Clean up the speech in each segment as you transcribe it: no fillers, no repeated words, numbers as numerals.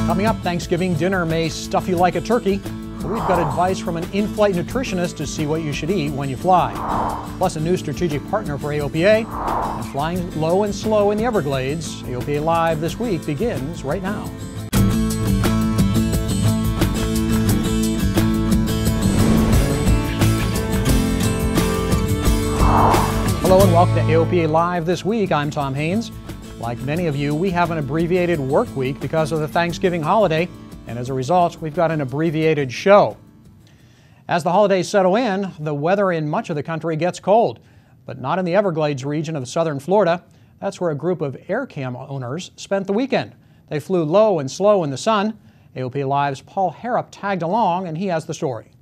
Coming up, Thanksgiving dinner may stuff you like a turkey, but we've got advice from an in-flight nutritionist to see what you should eat when you fly. Plus, a new strategic partner for AOPA and flying low and slow in the Everglades. AOPA Live this week begins right now. Hello and welcome to AOPA Live this week. I'm Tom Haynes. Like many of you, we have an abbreviated work week because of the Thanksgiving holiday, and as a result, we've got an abbreviated show. As the holidays settle in, the weather in much of the country gets cold, but not in the Everglades region of southern Florida. That's where a group of AirCam owners spent the weekend. They flew low and slow in the sun. AOPA Live's Paul Harrop tagged along, and he has the story.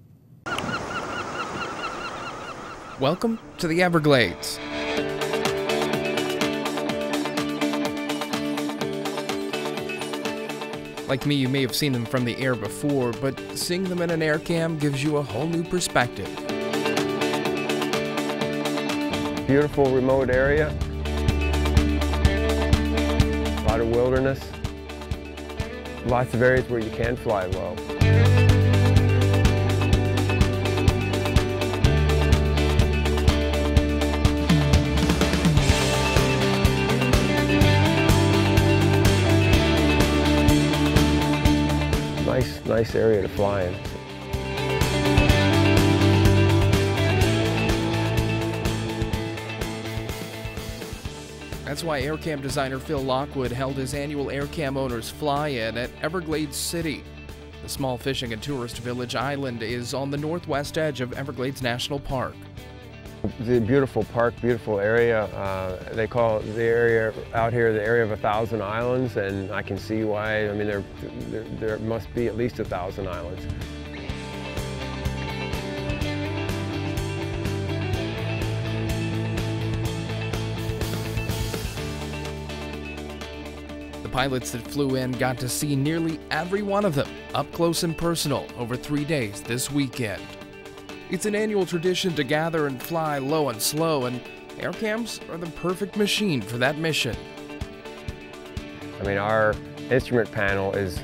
Welcome to the Everglades. Like me, you may have seen them from the air before, but seeing them in an AirCam gives you a whole new perspective. Beautiful remote area, a lot of wilderness, lots of areas where you can fly low. Nice area to fly in. That's why AirCam designer Phil Lockwood held his annual AirCam Owners Fly-In at Everglades City. The small fishing and tourist village island is on the northwest edge of Everglades National Park. The beautiful park, beautiful area. They call the area out here the area of 1,000 islands, and I can see why. I mean, there must be at least 1,000 islands. The pilots that flew in got to see nearly every one of them up close and personal over 3 days this weekend. It's an annual tradition to gather and fly low and slow, and AirCams are the perfect machine for that mission. I mean, our instrument panel is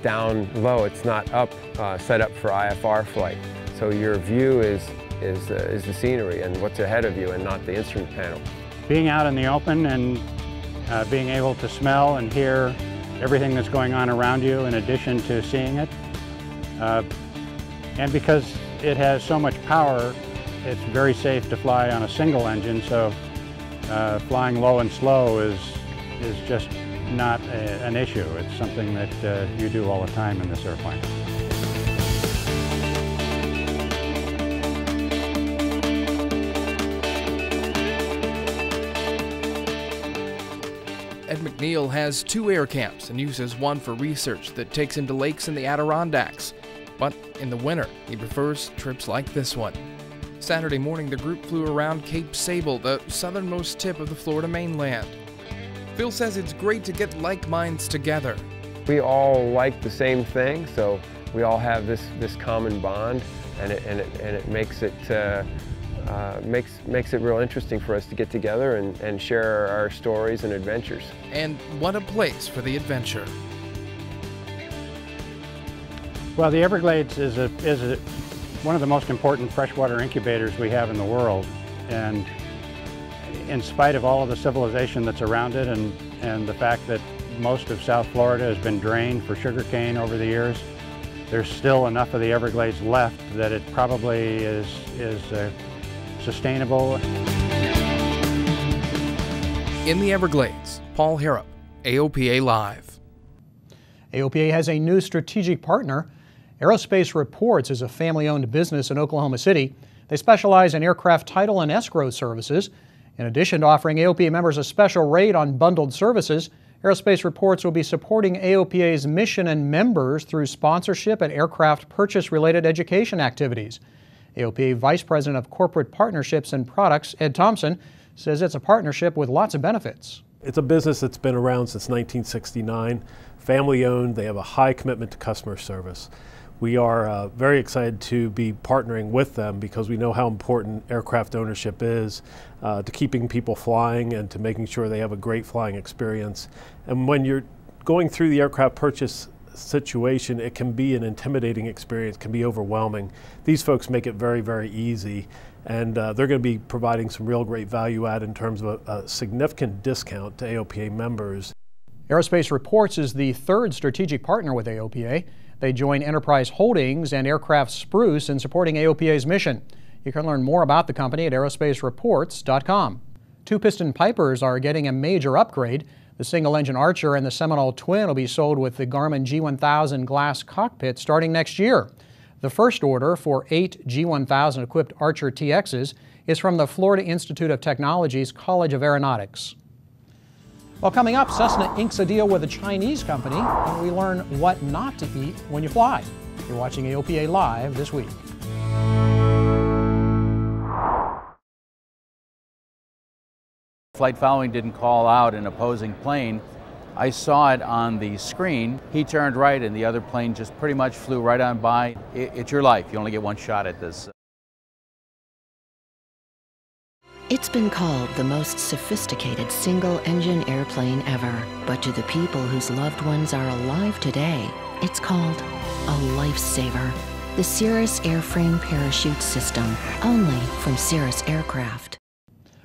down low. It's not up, set up for IFR flight. So your view is the scenery and what's ahead of you, and not the instrument panel. Being out in the open and being able to smell and hear everything that's going on around you in addition to seeing it. And because it has so much power, it's very safe to fly on a single engine, so flying low and slow is just not an issue. It's something that you do all the time in this airplane. Ed McNeil has 2 AirCams and uses one for research that takes him to lakes in the Adirondacks. But in the winter, he prefers trips like this one. Saturday morning, the group flew around Cape Sable, the southernmost tip of the Florida mainland. Phil says it's great to get like minds together. We all like the same thing, so we all have this common bond, and it makes it makes it real interesting for us to get together and share our stories and adventures. And what a place for the adventure. Well, the Everglades is one of the most important freshwater incubators we have in the world, and in spite of all of the civilization that's around it and the fact that most of South Florida has been drained for sugarcane over the years, there's still enough of the Everglades left that it probably is sustainable. In the Everglades, Paul Harrop, AOPA Live. AOPA has a new strategic partner. Aero-Space Reports is a family-owned business in Oklahoma City. They specialize in aircraft title and escrow services. In addition to offering AOPA members a special rate on bundled services, Aero-Space Reports will be supporting AOPA's mission and members through sponsorship and aircraft purchase-related education activities. AOPA Vice President of Corporate Partnerships and Products, Ed Thompson, says it's a partnership with lots of benefits. It's a business that's been around since 1969, family-owned. They have a high commitment to customer service. We are very excited to be partnering with them because we know how important aircraft ownership is to keeping people flying and to making sure they have a great flying experience. And when you're going through the aircraft purchase situation, it can be an intimidating experience, can be overwhelming. These folks make it very, very easy, and they're going to be providing some real great value add in terms of a significant discount to AOPA members. Aero-Space Reports is the third strategic partner with AOPA. They join Enterprise Holdings and Aircraft Spruce in supporting AOPA's mission. You can learn more about the company at aerospacereports.com. Two-piston Pipers are getting a major upgrade. The single-engine Archer and the Seminole Twin will be sold with the Garmin G1000 glass cockpit starting next year. The first order for 8 G1000 equipped Archer TXs is from the Florida Institute of Technology's College of Aeronautics. Well, coming up, Cessna inks a deal with a Chinese company, and we learn what not to eat when you fly. You're watching AOPA Live this week. Flight following didn't call out an opposing plane. I saw it on the screen. He turned right and the other plane just pretty much flew right on by. It's your life. You only get one shot at this. It's been called the most sophisticated single-engine airplane ever. But to the people whose loved ones are alive today, it's called a lifesaver. The Cirrus Airframe Parachute System, only from Cirrus Aircraft.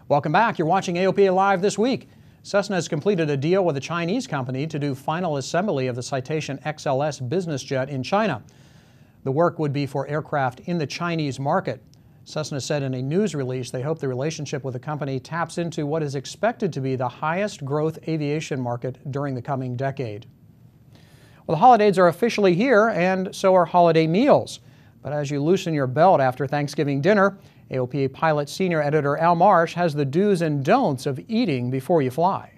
Welcome back. You're watching AOPA Live this week. Cessna has completed a deal with a Chinese company to do final assembly of the Citation XLS business jet in China. The work would be for aircraft in the Chinese market. Cessna said in a news release they hope the relationship with the company taps into what is expected to be the highest growth aviation market during the coming decade. Well, the holidays are officially here, and so are holiday meals. But as you loosen your belt after Thanksgiving dinner, AOPA Pilot Senior Editor Al Marsh has the do's and don'ts of eating before you fly.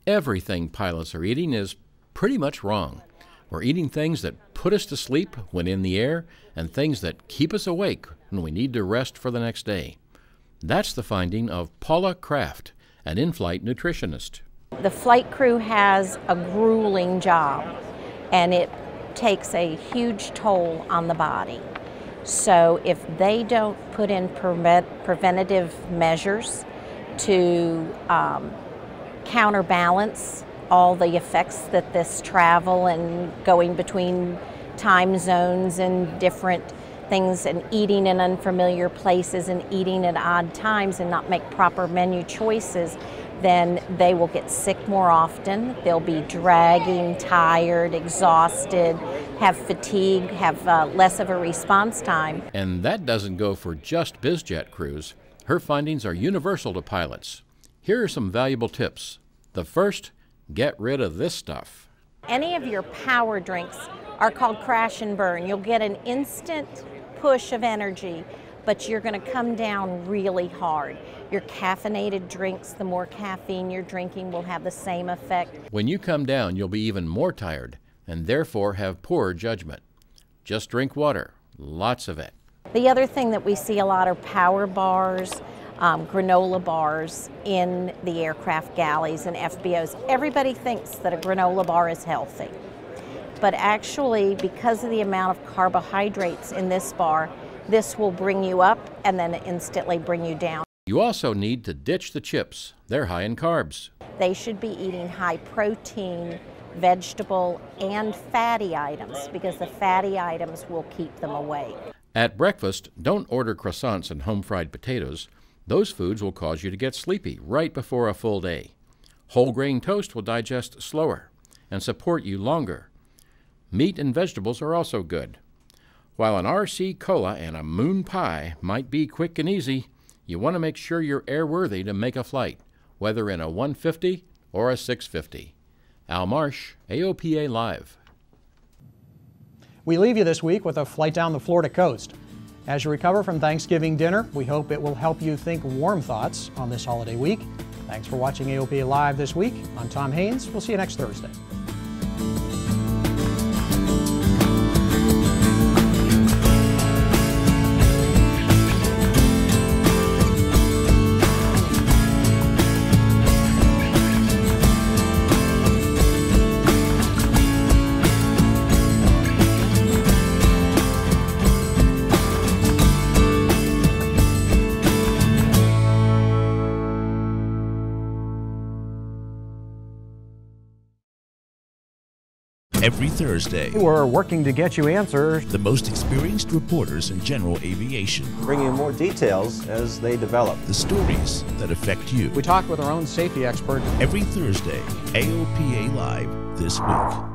Everything pilots are eating is pretty much wrong. We're eating things that put us to sleep when in the air and things that keep us awake when we need to rest for the next day. That's the finding of Paula Kraft, an in-flight nutritionist. The flight crew has a grueling job, and it takes a huge toll on the body. So if they don't put in preventative measures to counterbalance all the effects that this travel and going between time zones and different things and eating in unfamiliar places and eating at odd times and not make proper menu choices, then they will get sick more often. They'll be dragging, tired, exhausted, have fatigue, have less of a response time. And that doesn't go for just bizjet crews. Her findings are universal to pilots. Here are some valuable tips. The first, get rid of this stuff. Any of your power drinks are called crash and burn. You'll get an instant push of energy, but you're going to come down really hard. Your caffeinated drinks, the more caffeine you're drinking, will have the same effect. When you come down, you'll be even more tired and therefore have poorer judgment. Just drink water, lots of it. The other thing that we see a lot are power bars, granola bars in the aircraft galleys and FBOs. Everybody thinks that a granola bar is healthy, but actually, because of the amount of carbohydrates in this bar, this will bring you up and then instantly bring you down. You also need to ditch the chips. They're high in carbs. They should be eating high protein, vegetable, and fatty items, because the fatty items will keep them awake. At breakfast, don't order croissants and home-fried potatoes. Those foods will cause you to get sleepy right before a full day. Whole grain toast will digest slower and support you longer. Meat and vegetables are also good. While an RC Cola and a moon pie might be quick and easy, you want to make sure you're airworthy to make a flight, whether in a 150 or a 650. Al Marsh, AOPA Live. We leave you this week with a flight down the Florida coast. As you recover from Thanksgiving dinner, we hope it will help you think warm thoughts on this holiday week. Thanks for watching AOPA Live this week. I'm Tom Haynes. We'll see you next Thursday. every Thursday. We're working to get you answers. The most experienced reporters in general aviation. Bringing more details as they develop. The stories that affect you. We talk with our own safety expert. Every Thursday, AOPA Live this week.